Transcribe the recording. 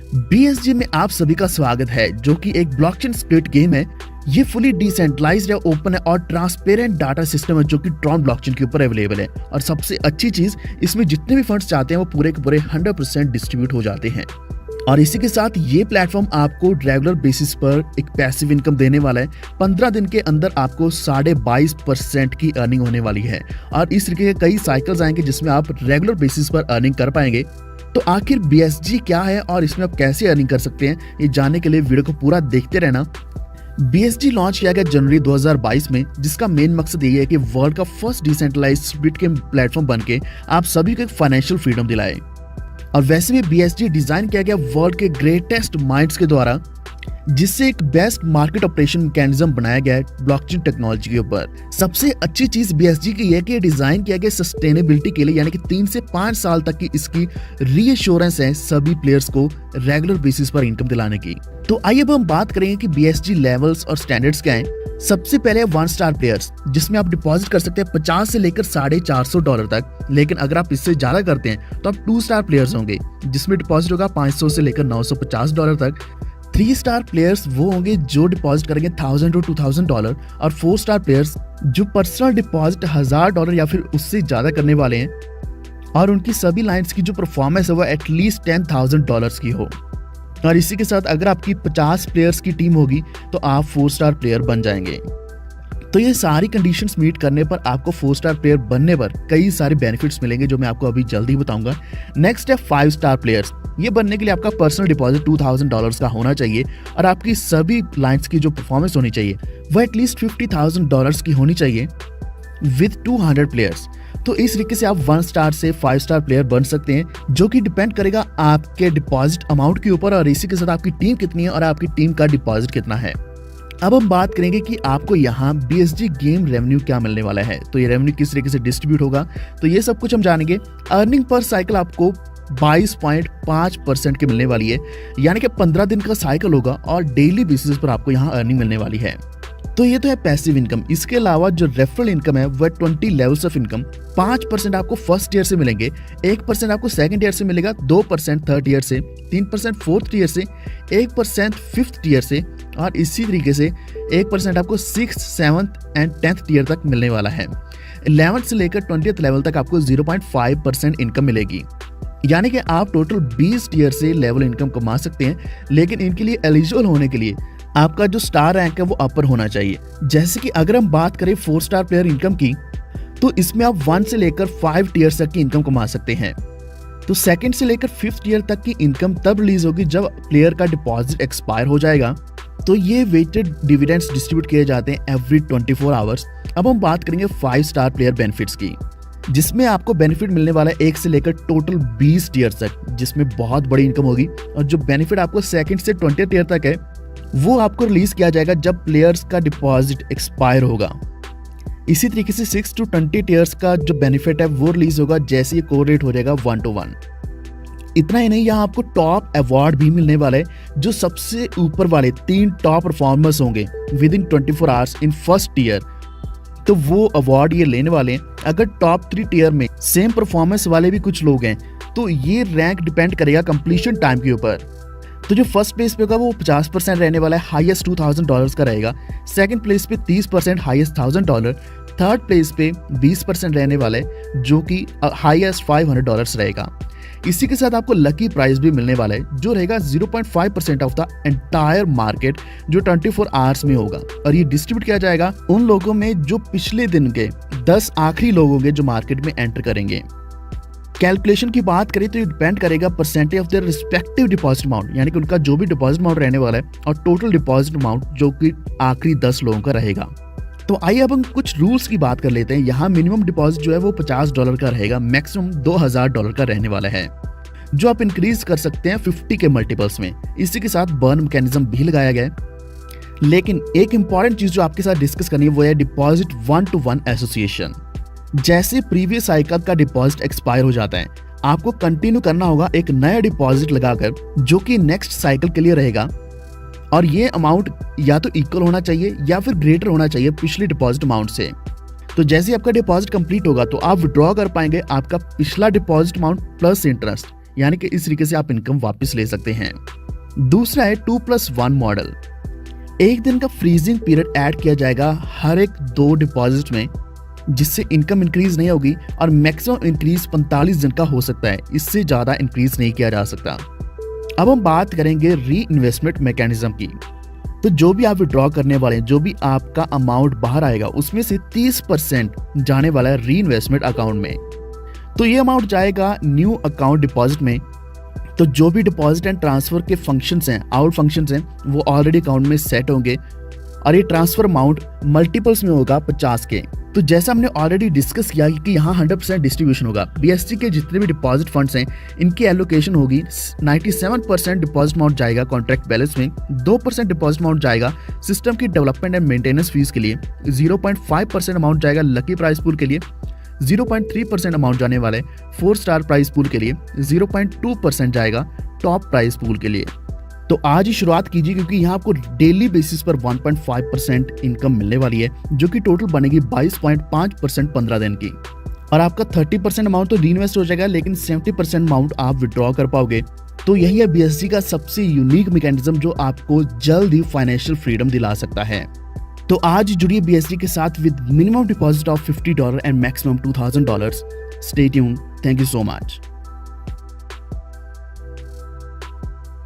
BSG में आप सभी का स्वागत है, जो कि एक ब्लॉकचेन स्प्लिट गेम है। ये फुली डिसेंट्रलाइज्ड है, ओपन है और ट्रांसपेरेंट डाटा सिस्टम है, जो कि ट्रॉन ब्लॉकचेन के ऊपर अवेलेबल है। और सबसे अच्छी चीज, इसमें जितने भी फंड्स चाहते हैं वो पूरे के पूरे 100% डिस्ट्रीब्यूट हो जाते हैं। और इसी के साथ ये प्लेटफॉर्म आपको रेगुलर बेसिस पर एक पैसिव इनकम देने वाला है। 15 दिन के अंदर आपको 22.5% की अर्निंग होने वाली है। और इस तरीके के कई साइकिल्स आएंगे जिसमें आप रेगुलर बेसिस पर अर्निंग कर पाएंगे। तो आखिर BSG क्या है और इसमें आप कैसे अर्निंग कर सकते हैं, ये जानने के लिए वीडियो को पूरा देखते रहना। BSG लॉन्च किया गया जनवरी 2022 में, जिसका मेन मकसद ये है कि वर्ल्ड का first decentralised split game platform बनके आप सभी को एक फाइनेंशियल फ्रीडम दिलाए। और वैसे भी BSG डिजाइन किया गया वर्ल्ड के ग्रेटेस्ट माइंड्स के द्वारा, जिससे एक बेस्ट मार्केट ऑपरेशन मैकेनिज्म बनाया गया है ब्लॉकचेन टेक्नोलॉजी के ऊपर। सबसे अच्छी चीज BSG की है कि ये डिजाइन किया गया सस्टेनेबिलिटी के लिए, यानी कि 3 से 5 साल तक की इसकी रीएश्योरेंस है सभी प्लेयर्स को रेगुलर बेसिस पर इनकम दिलाने की। तो आइए अब हम बात करेंगे कि BSG लेवल्स और स्टैंडर्ड्स क्या हैं। सबसे पहले 1 स्टार प्लेयर्स, जिसमें आप डिपॉजिट कर सकते हैं 50 से लेकर $450 तक। लेकिन अगर आप इससे ज्यादा करते हैं तो आप 2 स्टार प्लेयर्स होंगे, जिसमें डिपॉजिट होगा $500 से लेकर $950 तक। 3 स्टार प्लेयर्स वो होंगे जो डिपॉजिट करेंगे $1000 to $2000। और 4 स्टार प्लेयर्स जो पर्सनल डिपॉजिट $1000 या फिर उससे ज्यादा करने वाले हैं, और उनकी सभी लाइन्स की जो परफॉर्मेंस है वो एटलीस्ट $10,000 की हो। और इसी के साथ अगर आपकी 50 प्लेयर्स की टीम होगी तो आप 4 स्टार प्लेयर बन जाएंगे। तो ये सारी कंडीशंस मीट करने पर आपको 4 स्टार प्लेयर बनने पर कई सारे बेनिफिट्स मिलेंगे, जो मैं आपको अभी जल्दी बताऊंगा। नेक्स्ट है 5 स्टार प्लेयर्स। ये बनने के लिए आपका पर्सनल डिपॉजिट $2000 का होना चाहिए, और आपकी सभी लाइन्स की जो परफॉर्मेंस होनी चाहिए वो एटलीस्ट $50,000 की होनी चाहिए विद 200 प्लेयर्स। तो इस तरीके से आप 1 स्टार से 5 स्टार प्लेयर बन सकते हैं, जो कि डिपेंड करेगा आपके डिपॉजिट अमाउंट के ऊपर, और इसी के साथ आपकी टीम कितनी है और आपकी टीम का डिपॉजिट कितना है। अब हम बात करेंगे कि आपको यहाँ BSG गेम रेवेन्यू क्या मिलने वाला है। तो ये रेवेन्यू किस तरीके से डिस्ट्रीब्यूट होगा, तो ये सब कुछ हम जानेंगे। अर्निंग पर साइकिल आपको 22.5% की मिलने वाली है, यानी कि 15 दिन का साइकिल होगा और डेली बेसिस पर आपको यहाँ अर्निंग मिलने वाली है। तो ये तो है पैसिव इनकम। इसके अलावा जो रेफरल इनकम है वह 20 लेवल्स ऑफ इनकम। 5% आपको फर्स्ट ईयर से मिलेंगे, 1% आपको सेकंड ईयर से मिलेगा, 2% थर्ड ईयर से, 3% फोर्थ ईयर से, 1% फिफ्थ ईयर से, और इसी तरीके से 1% आपको 6th, 7th and 10th year तक मिलने वाला है। 11th से लेकर 20th लेवल तक आपको 0.5% इनकम मिलेगी, यानी कि आप टोटल 20 ईयर से लेवल इनकम कमा सकते हैं। लेकिन इनके लिए एलिजिबल होने के लिए आपका जो स्टार रैंक है वो अपर होना चाहिए। जैसे कि अगर हम बात करें 4 स्टार प्लेयर इनकम की, तो इसमें आप 1 से लेकर 5 टीयर तक की इनकम कमा सकते हैं। तो सेकंड से लेकर 5th ईयर तक की इनकम तब रिलीज होगी जब प्लेयर का डिपॉजिट एक्सपायर हो जाएगा। तो ये वेटेड डिविडेंड्स डिस्ट्रीब्यूट किए जाते हैं एवरी 24 आवर्स। अब हम बात करेंगे 5 स्टार प्लेयर बेनिफिट्स की, जिसमें आपको बेनिफिट मिलने वाला है 1 से लेकर टोटल 20 टीयर तक, जिसमें बहुत बड़ी इनकम होगी। और जो बेनिफिट आपको सेकंड से 20th ईयर तक है वो आपको रिलीज किया जाएगा जब प्लेयर्स का डिपॉजिट एक्सपायर होगा। इसी तरीके से 6 to 20 टीयर्स का जो बेनिफिट है वो रिलीज होगा जैसे ये कोरिलेट हो जाएगा 1 to 1। इतना ही नहीं, यहाँ आपको टॉप अवार्ड भी मिलने वाला है। जो सबसे ऊपर वाले 3 टॉप परफॉर्मर्स होंगे within 24 hours in first tier, तो वो अवार्ड ये लेने वाले हैं। अगर टॉप 3 टीयर में सेम परफॉर्मेंस वाले भी कुछ लोग हैं, तो ये रैंक डिपेंड करेगा कंप्लीशन टाइम के ऊपर। तो जो फर्स्ट प्लेस पे होगा वो 50% रहने वाला है, हाईएस्ट $2000 का रहेगा। सेकंड प्लेस पे 30%, हाईएस्ट $1000। थर्ड प्लेस पे 20% रहने वाला है, जो कि हाईएस्ट $500 रहेगा। इसी के साथ आपको लकी प्राइस भी मिलने वाला है, जो रहेगा 0.5% ऑफ द एंटायर मार्केट, जो 24 आवर्स में होगा। और ये डिस्ट्रीब्यूट किया जाएगा उन लोगों में जो पिछले दिन के 10 आखिरी लोग होंगे जो मार्केट में एंटर करेंगे। कैलकुलेशन की बात करें तो ये डिपेंड करेगा percentage of their respective deposit amount, यानी कि उनका जो भी डिपॉजिट अमाउंट रहने वाला है, और टोटल डिपॉजिट अमाउंट जो कि आखिरी 10 लोगों का रहेगा। तो आइए अब हम कुछ रूल्स की बात कर लेते हैं। यहाँ मिनिमम डिपॉजिट जो है वो $50 का रहेगा, मैक्सिमम $2000 का रहने वाला है, जो आप इंक्रीज कर सकते हैं 50 के मल्टीपल्स में। इसी के साथ बर्न मैकेनिज्म भी लगाया गया है। लेकिन एक इंपॉर्टेंट चीज जो आपके साथ डिस्कस करनी है वो है डिपॉजिट 1 to 1 एसोसिएशन। जैसे प्रीवियस साइकिल का डिपॉजिट एक्सपायर हो जाता है, आपको कंटिन्यू करना होगा एक नया डिपॉजिट लगाकर, जो कि नेक्स्ट साइकिल के लिए रहेगा। और ये अमाउंट या तो इक्वल होना चाहिए या फिर ग्रेटर होना चाहिए पिछले डिपॉजिट अमाउंट से। तो जैसे आपका डिपॉजिट कंप्लीट होगा तो आप विड्रॉ कर पाएंगे आपका पिछला डिपॉजिट अमाउंट प्लस इंटरेस्ट, यानी कि इस तरीके से आप इनकम वापस ले सकते हैं। दूसरा है 2+1 मॉडल। एक दिन का फ्रीजिंग पीरियड ऐड किया जाएगा हर एक 2 डिपॉजिट में, जिससे इनकम इंक्रीज नहीं होगी और मैक्सिमम इंक्रीज 45 दिन का हो सकता है, इससे ज़्यादा इंक्रीज नहीं किया जा सकता। अब हम बात करेंगे री इन्वेस्टमेंट मैकेनिज्म की। तो जो भी आप विड्रॉ करने वाले हैं, जो भी आपका अमाउंट बाहर आएगा, उसमें से 30% जाने वाला है री इन्वेस्टमेंट अकाउंट में। तो ये अमाउंट जाएगा न्यू अकाउंट डिपॉजिट में। तो जो भी डिपॉजिट एंड ट्रांसफर के फंक्शंस हैं, आउट फंक्शंस हैं, वो ऑलरेडी अकाउंट में सेट होंगे और ये ट्रांसफर अमाउंट मल्टीपल्स में होगा 50 के। तो जैसा हमने ऑलरेडी डिस्कस किया कि यहाँ 100% डिस्ट्रीब्यूशन होगा। BST के जितने भी डिपॉजिट फंड्स हैं, इनकी एलोकेशन होगी। 97% डिपॉजिट अमाउंट जाएगा कॉन्ट्रैक्ट बैलेंस में, 2% डिपॉजिट अमाउंट जाएगा सिस्टम की डेवलपमेंट एंड मेंटेनेंस फीस के लिए, 0.5% अमाउंट जाएगा लकी प्राइस पूल के लिए, 0.3% अमाउंट जाने वाले 4 स्टार प्राइस पूल के लिए, 0.2% जाएगा टॉप प्राइस पूल के लिए। तो आज ही शुरुआत कीजिए, क्योंकि यहाँ आपको डेली बेसिस पर 1.5% इनकम मिलने वाली है, जो कि टोटल बनेगी 22.5% 15 दिन की। और आपका 30% अमाउंट तो रीइन्वेस्ट हो जाएगा, लेकिन 70% अमाउंट आप विड्रॉ कर पाओगे। तो यही है BST का सबसे यूनिक मैकेनिज्म, जो आपको जल्द ही फाइनेंशियल फ्रीडम दिला सकता है। तो आज जुड़िए BST के साथ with minimum deposit of $50 and maximum $2000। Stay tuned. Thank you so much.